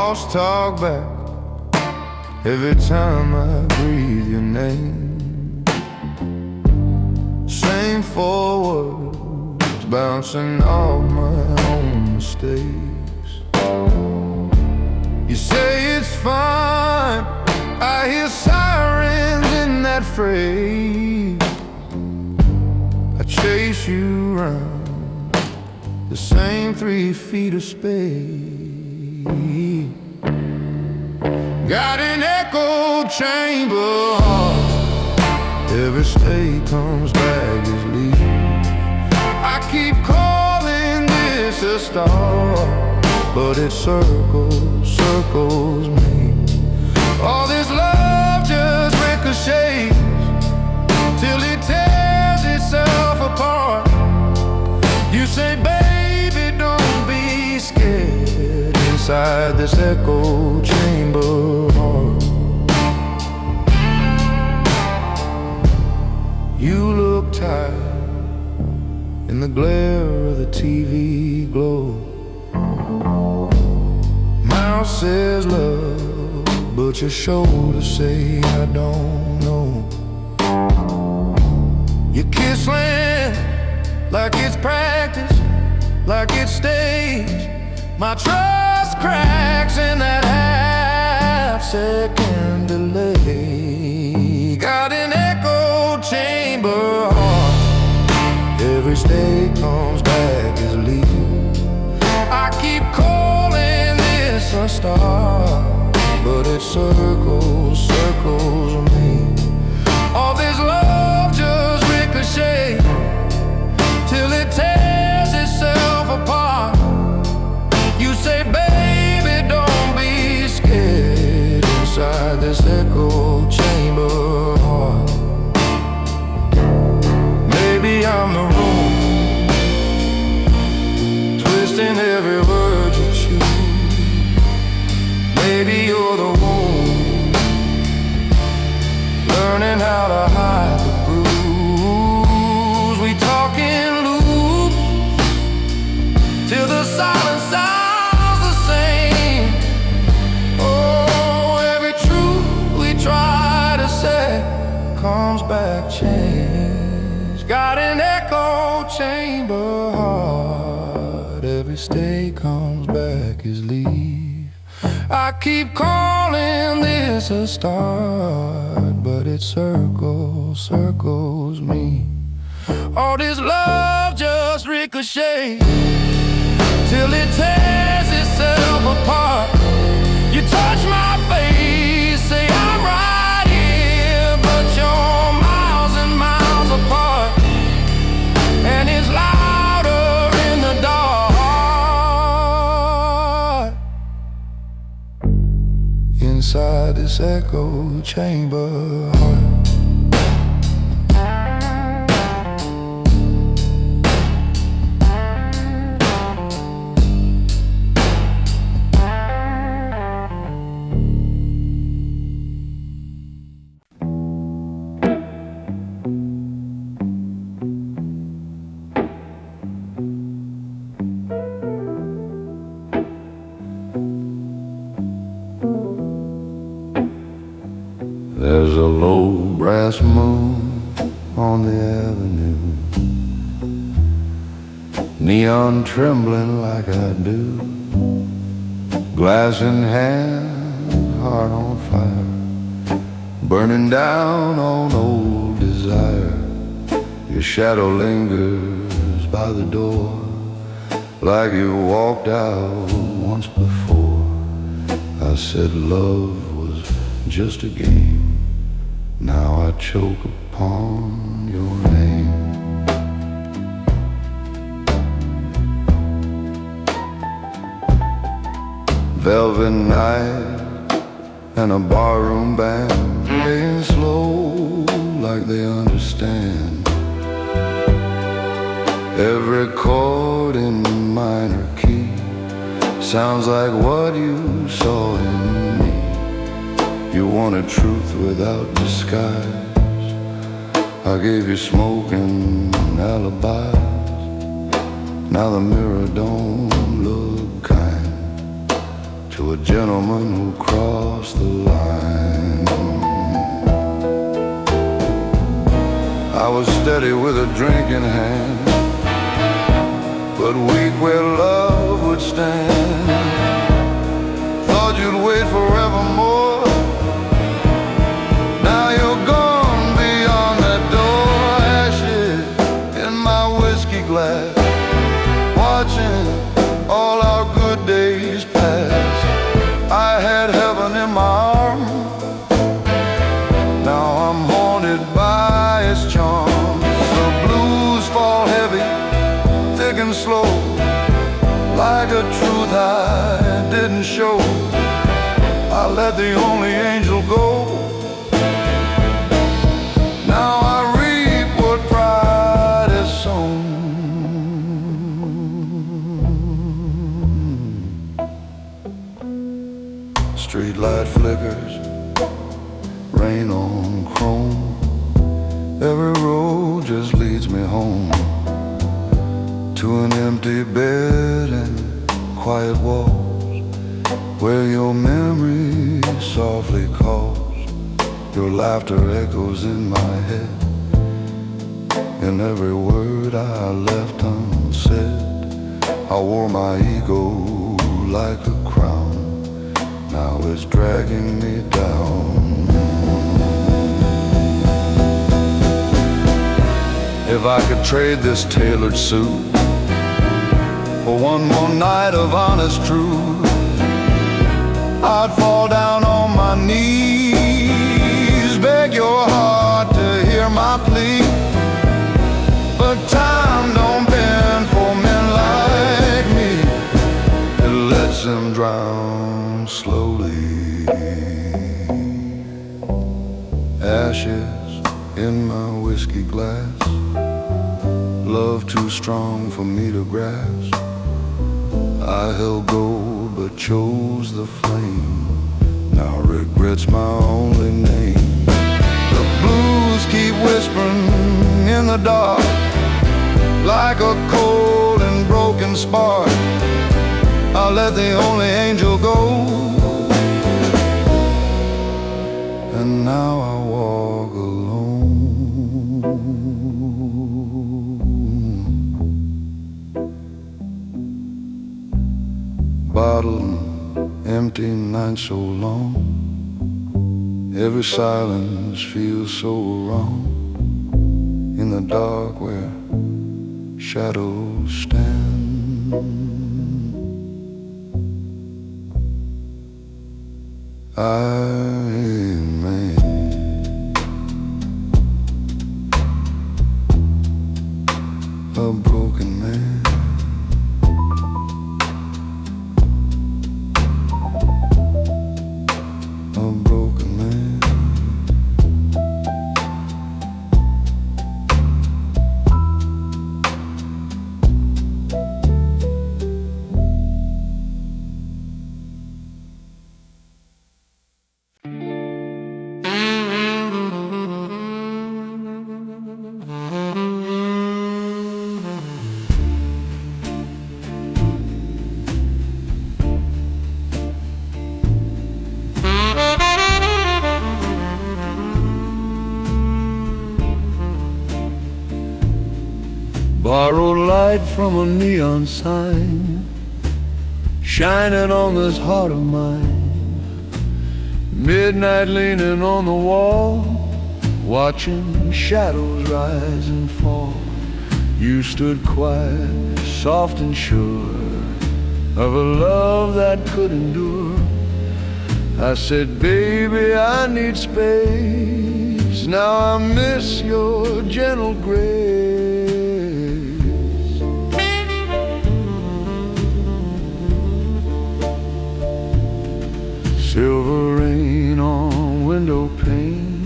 crosstalk back every time I breathe your name. Same four words bouncing off my own mistakes. You say it's fine, I hear sirens in that phrase. I chase you round the same 3 feet of space. Got an echo chamber heart, every stay comes back as leave. I keep calling this a star, but it circles, circles me. All this love just ricochets till it tears itself apart. You say, baby, don't be scared inside this echo chamber heart. You look tired in the glare of the TV glow. Mouth says love, but your shoulders say I don't know. You kiss land like it's practice, like it's stage. My trust cracks in that half-second delay. Got an echo chamber heart, every stay comes back as leave. I keep calling this a star, but it circles, circles me. All this love just ricochets till it tears itself apart. You say, baby, don't be scared inside this echo chamber heart. Maybe I'm the wrong, twisting every word you choose. Maybe you're the one, learning how to hide the bruise. We talk in loops till the silence sounds the same. Oh, every truth we try to say comes back changed. Got an echo chamber heart, every stay comes back as leave. I keep calling this a start, but it circles, circles me. All this love just ricochets till it tears itself apart. You touch my face, say I'm right here, but you're miles and miles apart. And it's louder in the dark, inside this echo chamber heart. There's a low brass moon on the avenue, neon trembling like I do, glass in hand, heart on fire, burning down on old desire. Your shadow lingers by the door, like you walked out once before. I said love was just a game, now I choke upon your name. Velvet night and a barroom band playing slow like they understand. Every chord in minor key sounds like what you saw in me. You wanted truth without disguise, I gave you smoke and alibis. Now the mirror don't look kind to a gentleman who crossed the line. I was steady with a drink in hand, but weak where love would stand. Thought you'd wait forevermore. Now you're gone beyond that door. Ashes in my whiskey glass, watching all our good days pass. I had heaven in my arms. Now I'm haunted by its charms. The blues fall heavy, thick and slow, like a truth I didn't show. I let the only angel go. Now I reap what pride has sown. Streetlight flickers, rain on chrome. Every road just leads me home, to an empty bed and quiet walls, where your memory softly calls. Your laughter echoes in my head, in every word I left unsaid. I wore my ego like a crown, now it's dragging me down. If I could trade this tailored suit for one more night of honest truth, I'd fall down on my knees, beg your heart to hear my plea. But time don't bend for men like me. It lets them drown slowly. Ashes in my whiskey glass, love too strong for me to grasp. I held gold but chose the flame. Now regret's my only name. The blues keep whispering in the dark, like a cold and broken spark. I'll let the only angel go. And now I walk alone, bottle empty night so long. Every silence feels so wrong, in the dark where shadows stand. Amen. A broken man. A broken man. Borrowed light from a neon sign, shining on this heart of mine. Midnight leaning on the wall, watching shadows rise and fall. You stood quiet, soft and sure of a love that could endure. I said, baby, I need space. Now I miss your gentle grace. Silver rain on window pane,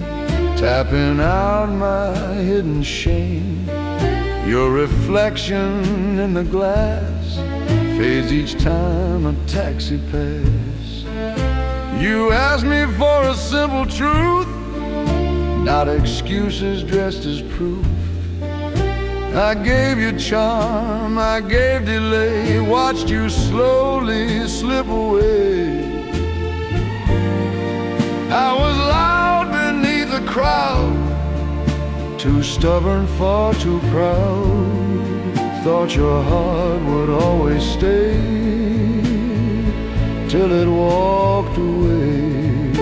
tapping out my hidden shame. Your reflection in the glass fades each time a taxi passes. You asked me for a simple truth, not excuses dressed as proof. I gave you charm, I gave delay, watched you slowly slip away. crowd, too stubborn, far too proud. Thought your heart would always stay till it walked away.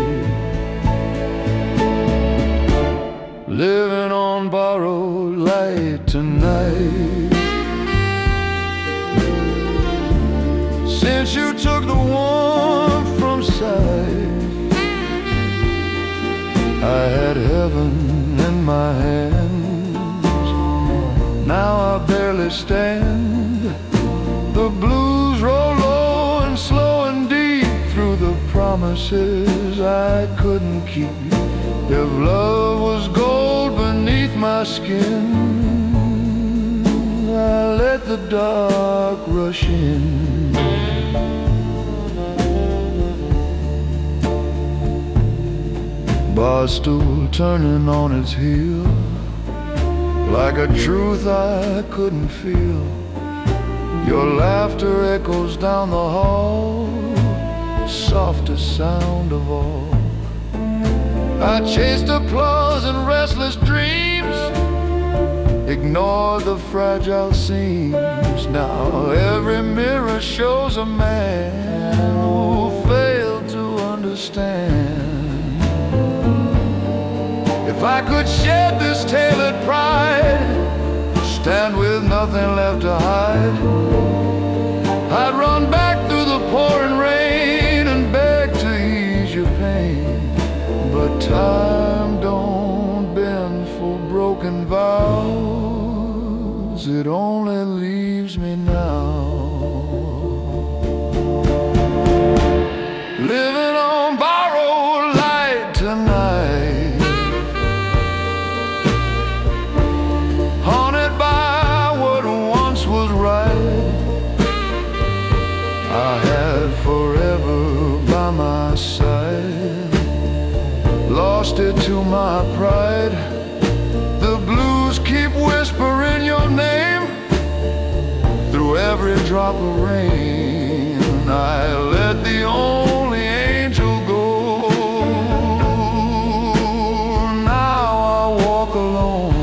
Living on borrowed light tonight. Since you took the warmth from sight, I had heaven in my hands. Now I barely stand. The blues roll low and slow and deep through the promises I couldn't keep. If love was gold beneath my skin, I let the dark rush in. Bar stool turning on its heel, like a truth I couldn't feel. Your laughter echoes down the hall, softest sound of all. I chased applause and restless dreams, ignored the fragile seams. Now every mirror shows a man who failed to understand. If I could shed this tailored pride, stand with nothing left to hide, I'd run back through the pouring rain and beg to ease your pain. But time don't bend for broken vows, it only leaves me now living on borrowed light tonight, haunted by what once was right. I had forever by my side, lost it to my pride. The blues keep whispering your name through every drop of rain. I let the only angel go. Now I walk alone,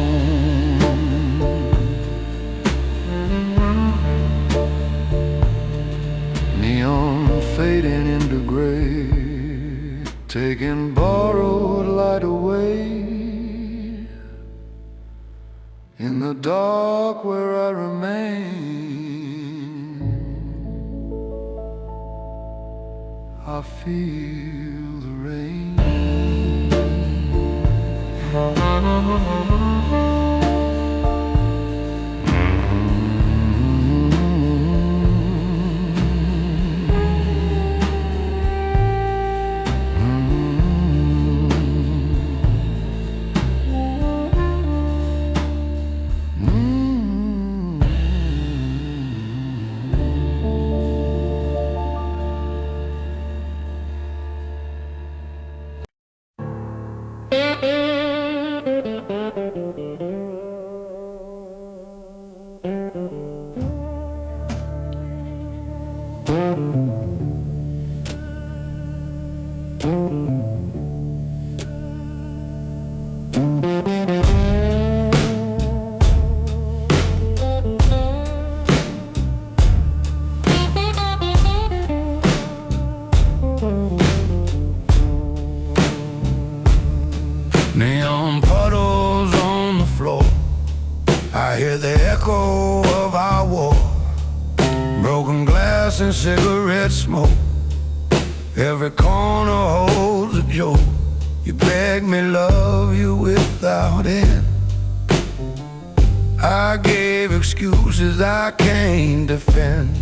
neon fading into gray, taking borrowed light away. In the dark where I remain, I feel the rain. Neon puddles on the floor, I hear the echo of our war. Broken glass and cigarette smoke, every corner holds a joke. You beg me love you without end. I gave excuses I can't defend.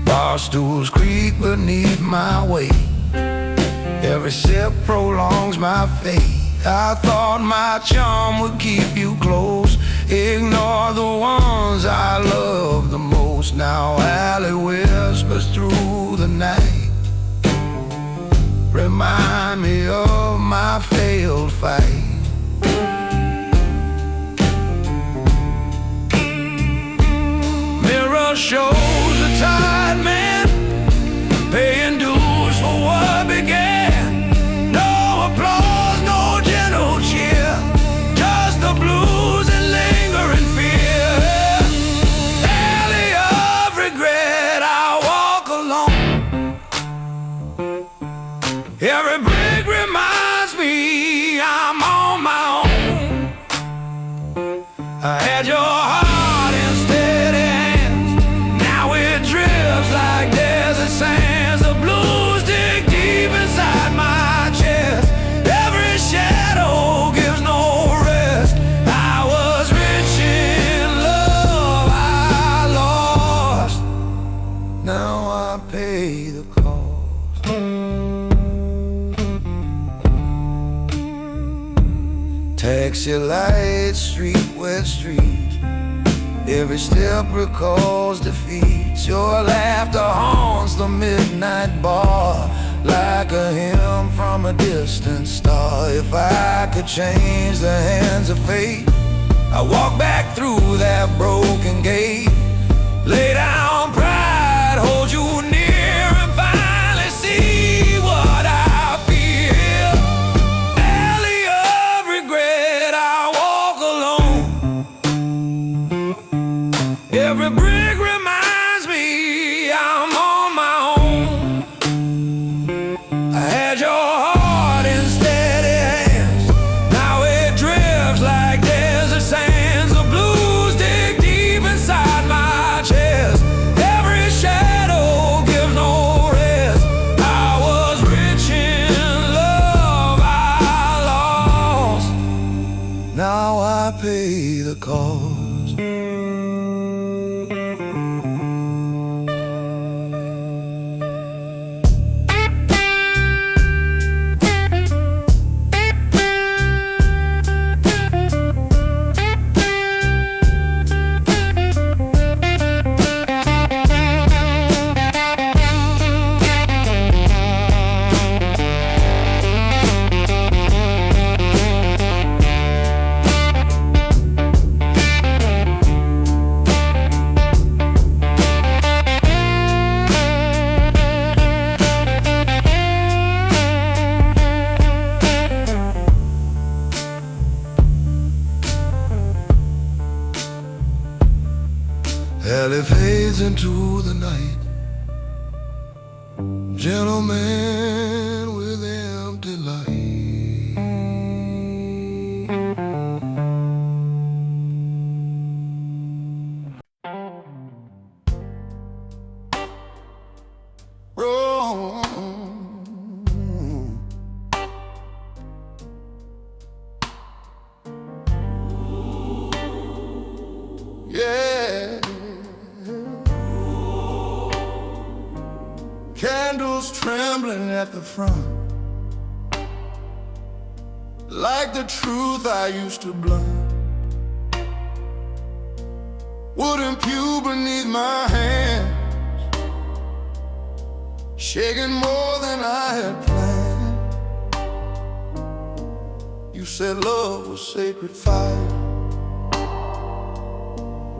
Bar stools creak beneath my weight, every sip prolongs my fate. I thought my charm would keep you close, ignore the ones I love the most. Now alley whispers through the night, remind me of my failed fight. Mirror shows a tired man paying dues exit light, street wet street. Every step recalls defeat. Your laughter haunts the midnight bar like a hymn from a distant star. If I could change the hands of fate, I walk back through that broken gate. Lay down pride, hold you near, and finally see what I feel. Alley of regret, I walk alone. Every brick reminds me I'm on my own. I had your heart in steady hands, now it drifts like desert sands. The blues dig deep inside my chest. Every shadow gives no rest. I was rich in love I lost. Now I pay the cost. Alley fades into the night. Gentleman with empty light. Roll. Yeah. Candles trembling at the front, like the truth I used to blunt. Wooden pew beneath my hands, shaking more than I had planned. You said love was sacred fire,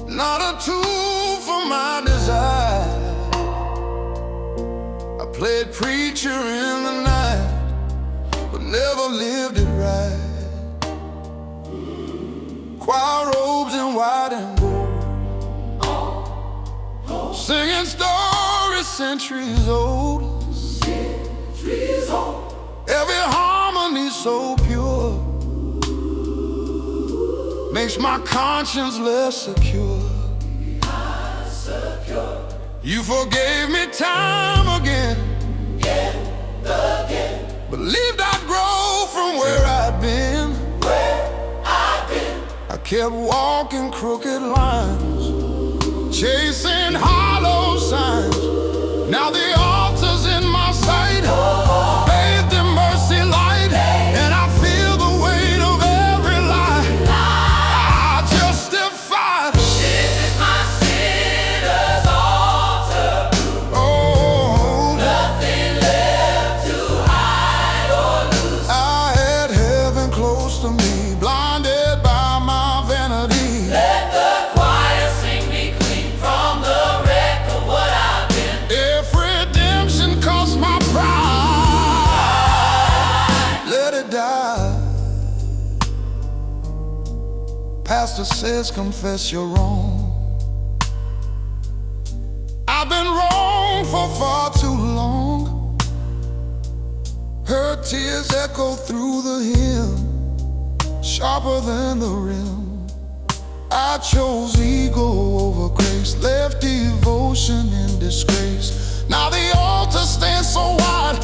not a tool for my desire. I played preacher in the night, but never lived it right. Choir robes in white and gold, singing stories centuries old. Every harmony so pure makes my conscience less secure. You forgave me time again, believed I'd grow from where I'd been. I kept walking crooked lines, chasing hollow signs. Now the altar's in my sight, bathed in mercy light, and I feel the weight of every lie I justified. This is my sinner's altar. Oh, Nothing left to hide or lose. I had heaven close to me, blinded by my vanity. Let the choir sing me clean from the wreck of what I've been. If redemption cost my pride, let it die. Pastor says confess you're wrong. I've been wrong for far too long. Her tears echo through the hymn, sharper than the rim. I chose ego over grace, left devotion in disgrace. Now the altar stands so wide,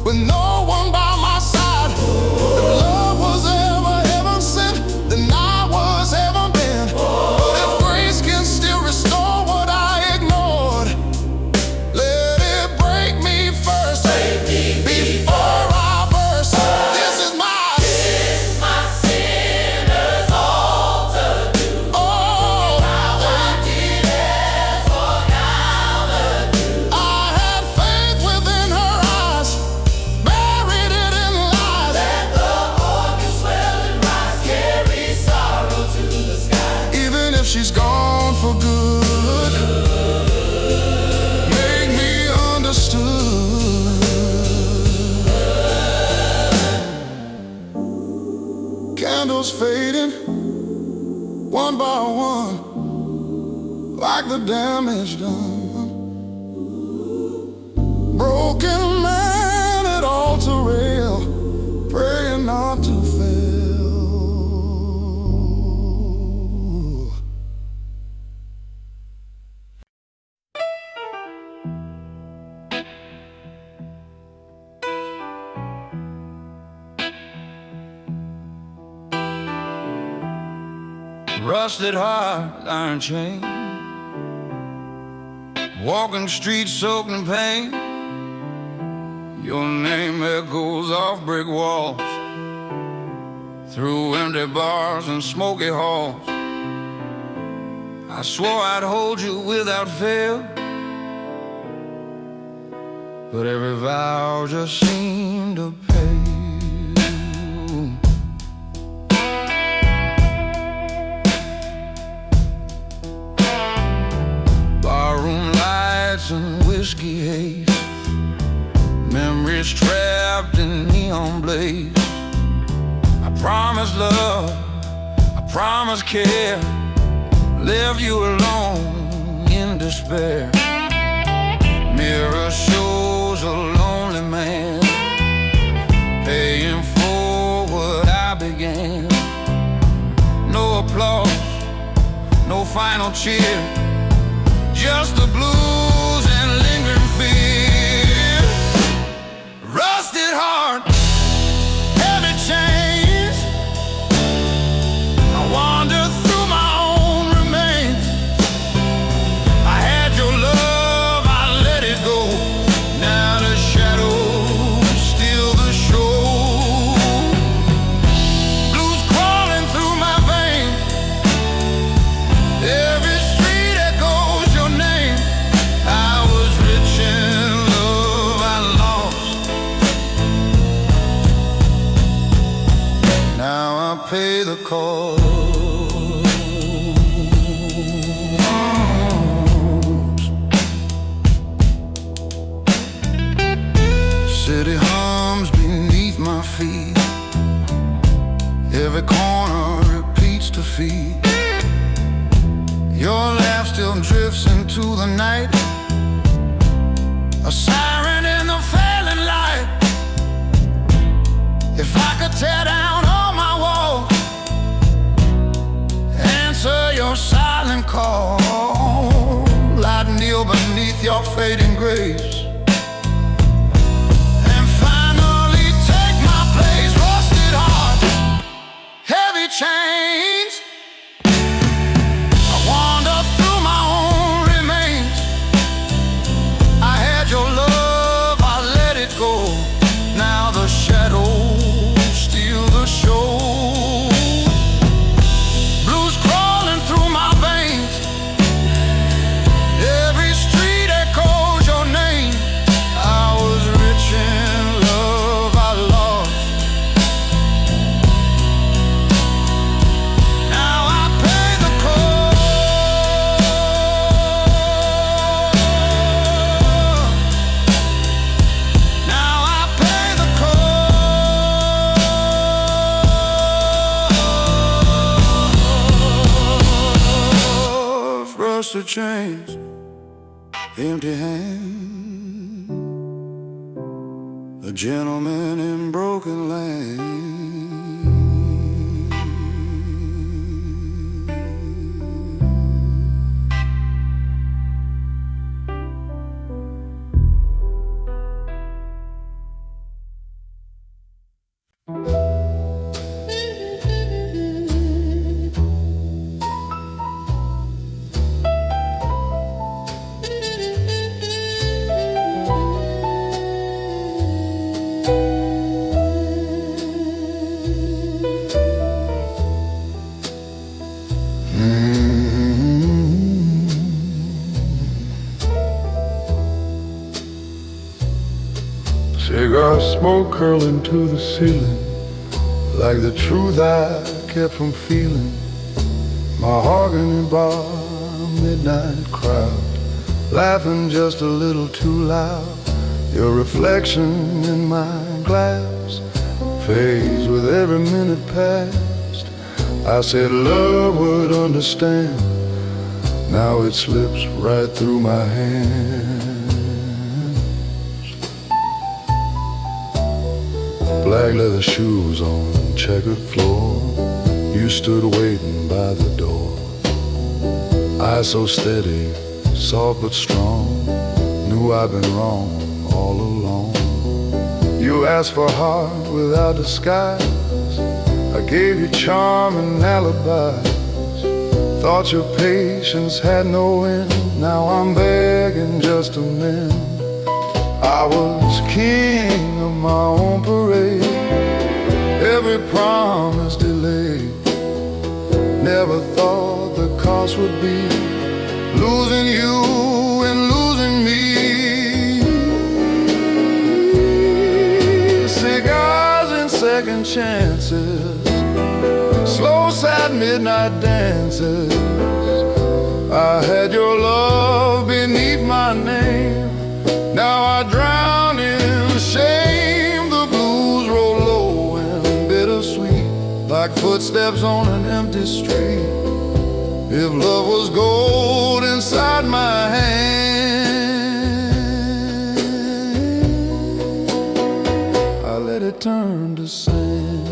with no one by my side. If love was ever heaven sent, then I was heaven bent. If grace can still restore what I ignored, let it break me first, before I burst. This is my This is my sinner's colors fading, one by one, like the damage done. Broken man at altar rail, praying not to fail. Rusted heart, iron chain, walking streets soaked in pain. Your name echoes off brick walls, through empty bars and smoky halls. I swore I'd hold you without fail, but every vow just seemed to pale. Barroom lights and whiskey haze, memories trapped in neon blaze. I promised love, I promised care, left you alone in despair. Mirror shows a lonely man, paying for what I began. No applause, no final cheer, just the blues and lingering fear. Rusted heart, heavy chains, I wander through my own remains. I had your love, I let it go, now the shadows steal the show. Blues crawling through my veins, every street echoes your name. I was rich in love I lost, now I pay the cost. City hums beneath my feet, every corner repeats defeat. Your laugh still drifts into the night, a siren in the failing light. If I could tear down all my walls, answer your silent call, I'd kneel beneath your fading grace and finally take my place. Rusted heart, heavy chains, I wander through my own remains. I had your love, I let it go, now the shadows steal the show. Blues crawling through my veins, every street echoes your name. I was rich in love I lost, now I pay the cost. Now I pay the cost. Rusted chains, empty hands, a gentleman in broken land. Cigar smoke curling to the ceiling, like the truth I kept from feeling. Mahogany bar, midnight crowd, laughing just a little too loud. Your reflection in my glass fades with every minute past. I said love would understand. Now it slips right through my hands. Black leather shoes on checkered floor. You stood waiting by the door. Eyes so steady, soft but strong. Knew I'd been wrong all along. You asked for heart without disguise. I gave you charm and alibis. Thought your patience had no end. Now I'm begging just to mend. I was king of my own parade. Every promise delayed. Never thought the cost would be losing you and losing me. Cigars and second chances, slow sad midnight dances. I had your love beneath my name. Now I drown in shame. The blues roll low and bittersweet, like footsteps on an empty street. If love was gold inside my hand, I let it turn to sand.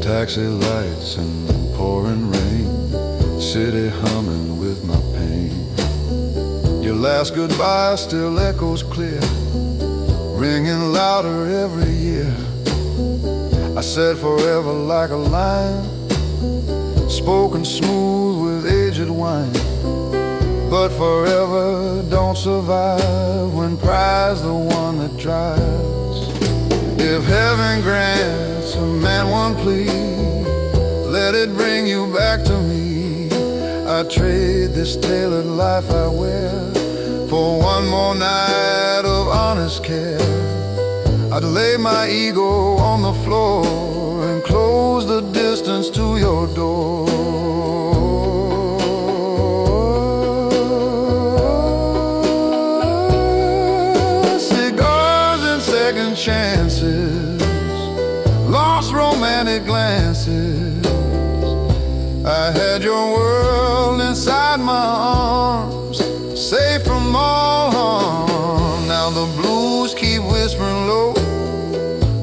Taxi lights and pouring rain, city humming with my pain. Your last goodbye still echoes clear, ringing louder every year. I said forever like a line, spoken smooth with aged wine. But forever don't survive when pride's the one that drives. If heaven grants a man one plea, let it bring you back to me. I trade this tailored life I wear for one more night of honest care. I'd lay my ego on the floor and close the distance to your door. Cigars and second chances, lost romantic glances. I had your world inside my arms, safe from all harm. Now the blues keep whispering low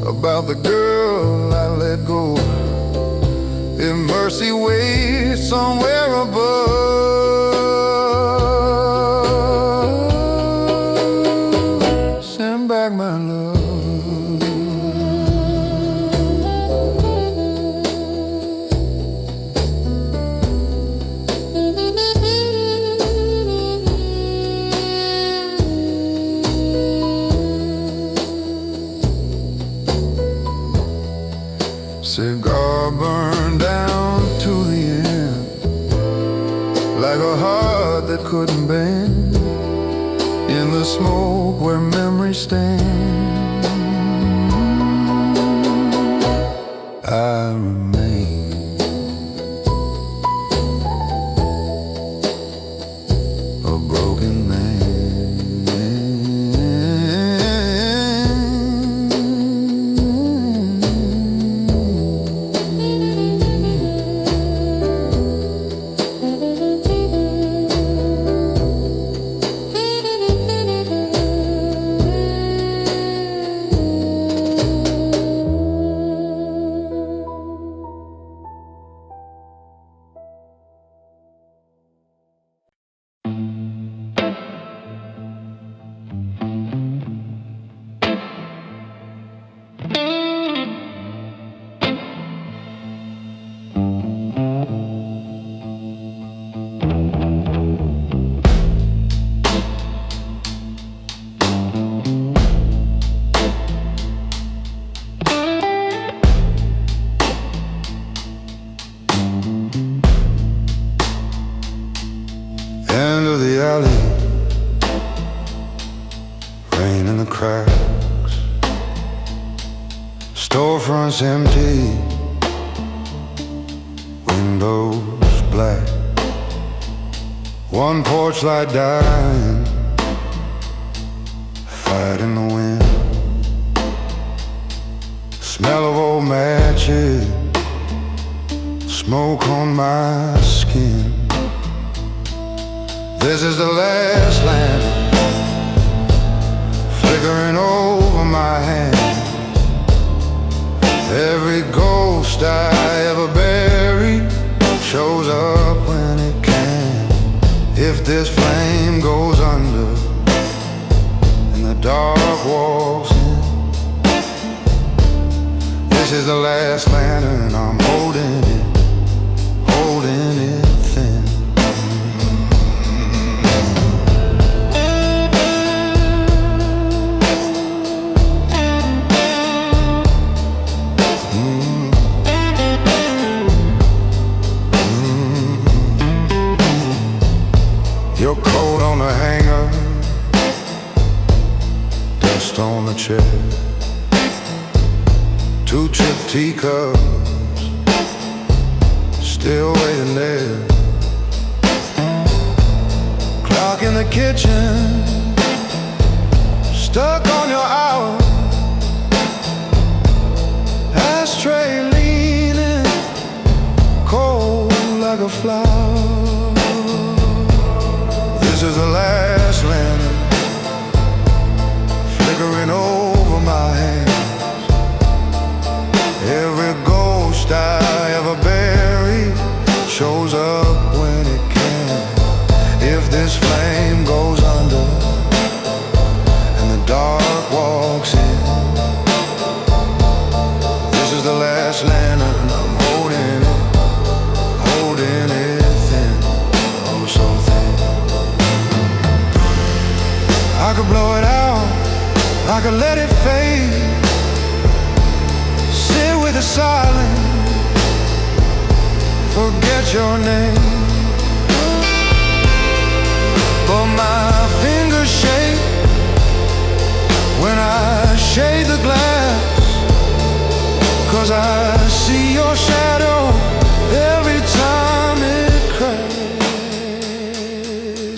about the girl I let go. If mercy waits somewhere above, send back my love. Cigar burned down to the end, like a heart that couldn't bend, in the smoke where memories stand. I remain a broken man. End of the alley, rain in the cracks, storefronts empty, windows black. One porch light dying, fight in the wind, smell of old matches, smoke on my skin. This is the last lantern flickering over my hand. Every ghost I ever buried shows up when it can. If this flame goes under and the dark walks in, this is the last lantern, I'm holding it thin. Your coat on the hanger, dust on the chair, two chipped teacups still waiting there. Clock in the kitchen, stuck on your hour. Ashtray leaning, cold like a flower. This is the last lantern flickering over my hands. Every ghost I ever buried shows up when it can. If this flame goes under and the dark walks in, this is the last lantern, I'm holding it thin, oh so thin. I could blow it out, I could let it fade, sit with the silence, forget your name. But my fingers shake when I shade the glass, 'cause I see your shadow every time it cracks.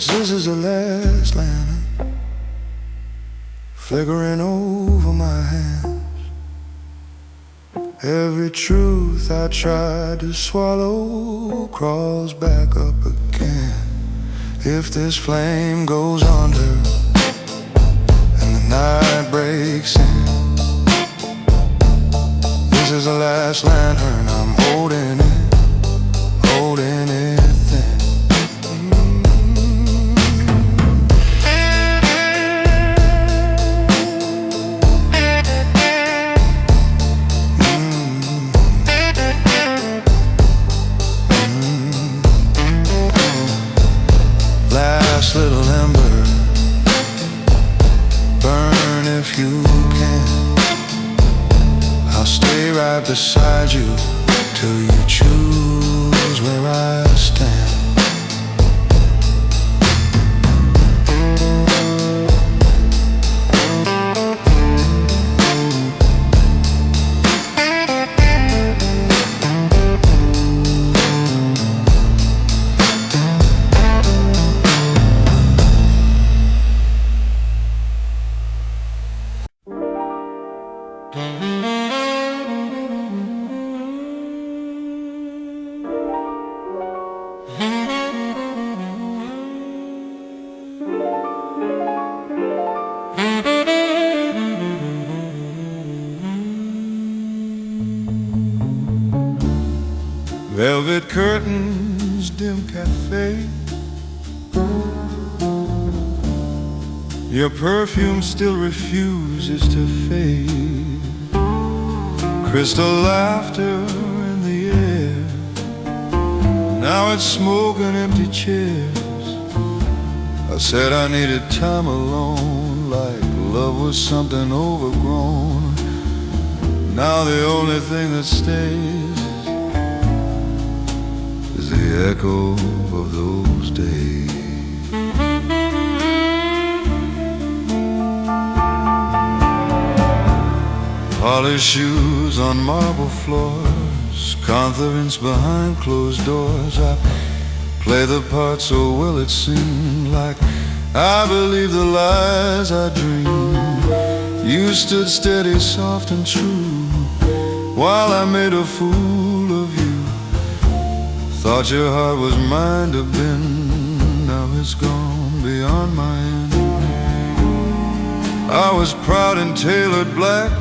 This is the last lantern flickering over my hands. Every truth I tried to swallow crawls back up again. If this flame goes under and the night breaks in, this is the last lantern, I'm holding it thin. Last little ember, burn if you can. I'll stay right beside you till you choose where I stand. Velvet curtains, dim cafe, your perfume still refuses to fade. Crystal laughter in the air, now it's smoke and empty chairs. I said I needed time alone, like love was something overgrown. Now the only thing that stays is the echo of those days. Polished shoes on marble floors, confidence behind closed doors. I play the part so well it seemed like I believed the lies I dreamed. You stood steady, soft and true, while I made a fool of you. Thought your heart was mine to bend, now it's gone beyond my end. I was proud and tailored black,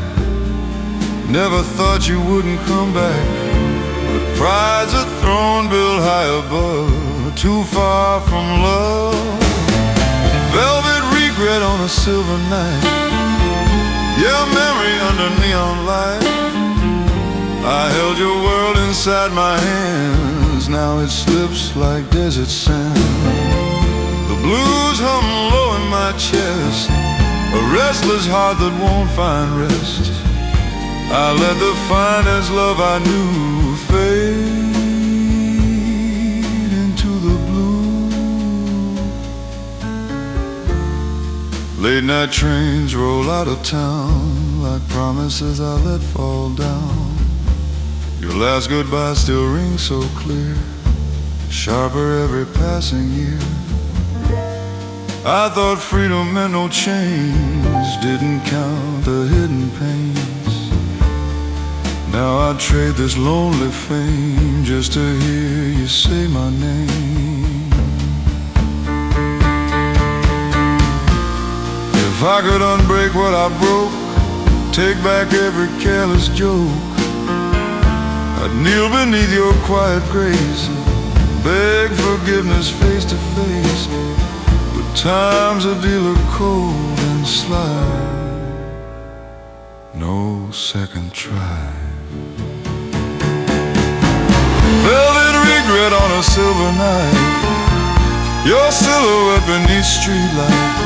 never thought you wouldn't come back. But pride's a throne built high above, too far from love. Velvet regret on a silver night, your memory under neon light. I held your world inside my hands, now it slips like desert sand. The blues hum low in my chest, a restless heart that won't find rest. I let the finest love I knew fade into the blue. Late night trains roll out of town like promises I let fall down. Your last goodbye still rings so clear, sharper every passing year. I thought freedom meant no chains, didn't count the hidden pains. Now I'd trade this lonely fame just to hear you say my name. If I could unbreak what I broke, take back every careless joke, I'd kneel beneath your quiet grace, beg forgiveness face to face. But time's a dealer cold and sly, no second try. Velvet regret on a silver night, your silhouette beneath streetlight.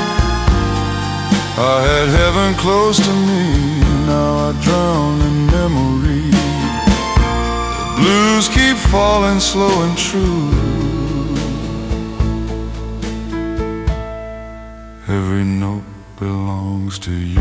I had heaven close to me, now I drown in memory. Blues keep falling slow and true, every note belongs to you.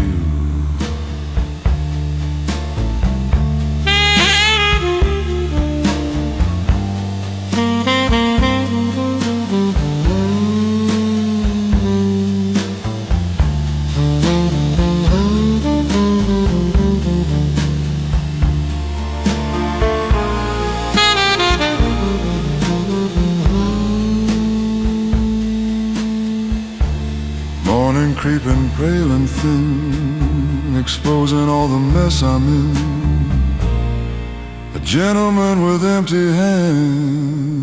Morning creeping pale and thin, exposing all the mess I'm in. A gentleman with empty hands,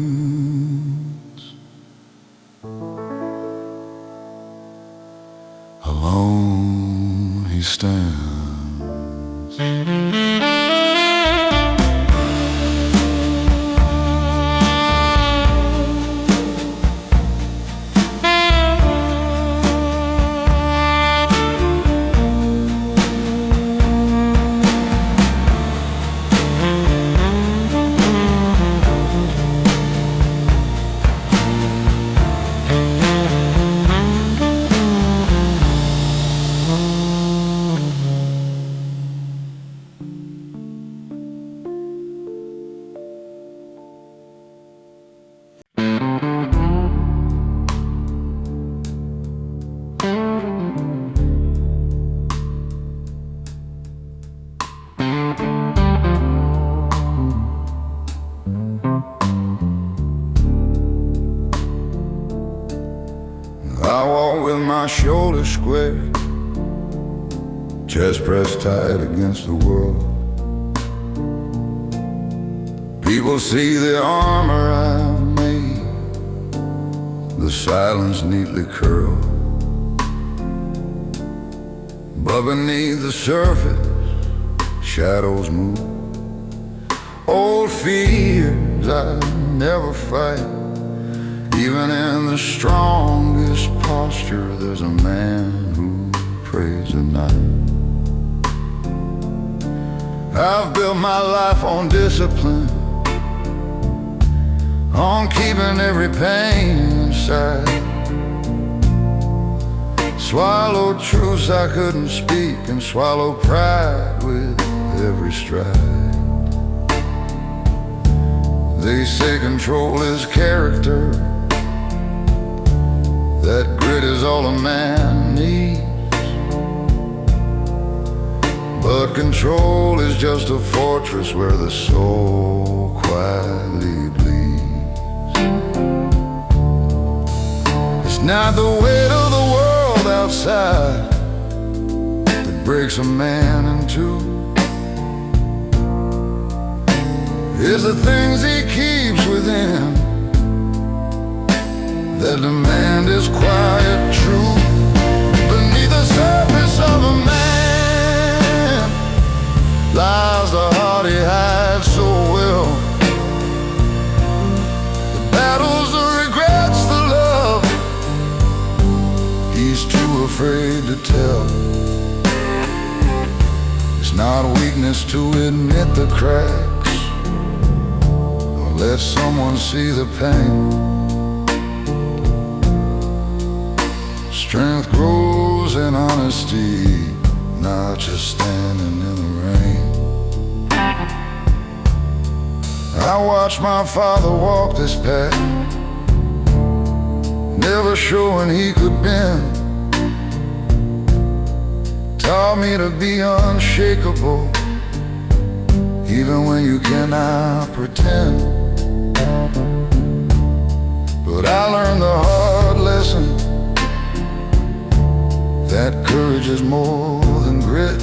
alone he stands. I walk with my shoulders square, chest pressed tight against the world. People see the armor I've made, the silence neatly curled. But beneath the surface, shadows move. Old fears I never fight. Even in the strongest posture, there's a man who prays at night. I've built my life on discipline, on keeping every pain inside. Swallowed truths I couldn't speak, and swallow pride with every stride. They say control is character, that grit is all a man needs. But control is just a fortress where the soul quietly bleeds. It's not the weight of the world outside that breaks a man in two. It's the things he keeps within that demand his quiet truth. Beneath the surface of a man lies the heart he hides so well. The battles, the regrets, the love he's too afraid to tell. It's not weakness to admit the cracks or let someone see the pain. Strength grows in honesty, not just standing in the rain. I watched my father walk this path, never showing he could bend. Taught me to be unshakable, even when you cannot pretend. But I learned the hard lesson that courage is more than grit.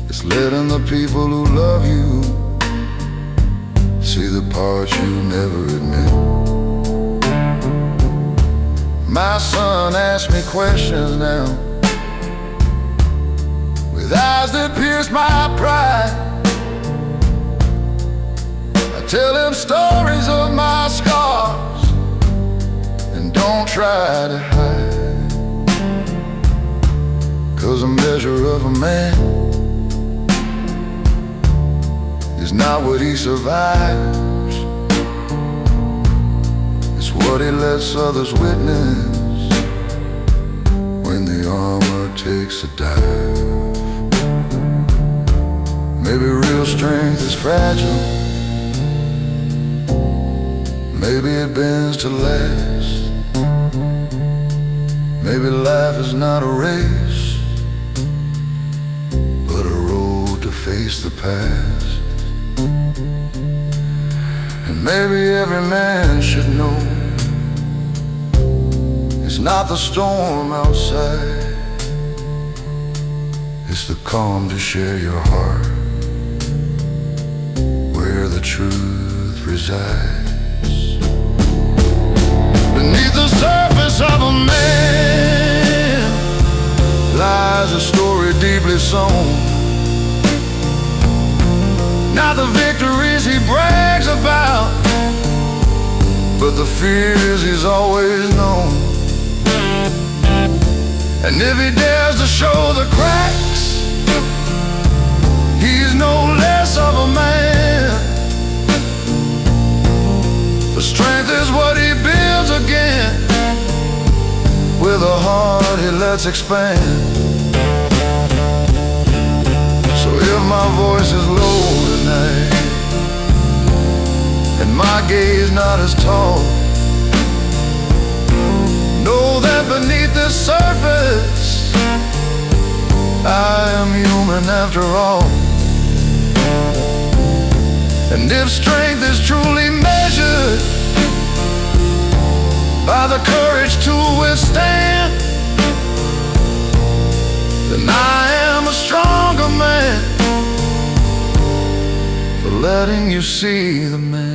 It's letting the people who love you see the parts you never admit. My son asks me questions now, with eyes that pierce my pride. I tell him stories of my scars and don't try to hide. 'Cause a measure of a man is not what he survives, it's what he lets others witness when the armor takes a dive. Maybe real strength is fragile, maybe it bends to last. Maybe life is not a race, but a road to face the past. And maybe every man should know it's not the storm outside, it's the calm to share your heart where the truth resides. Beneath the surface of a man lies a story deeply sown. Not the victories he brags about, but the fears he's always known. And if he dares to show the cracks, he's no less of a man. For strength is what he builds again, with a heart he lets expand. So if my voice is low tonight and my gaze not as tall, know that beneath this surface I am human after all. And if strength is truly measured by the courage to withstand, then I am a stronger man for letting you see the man.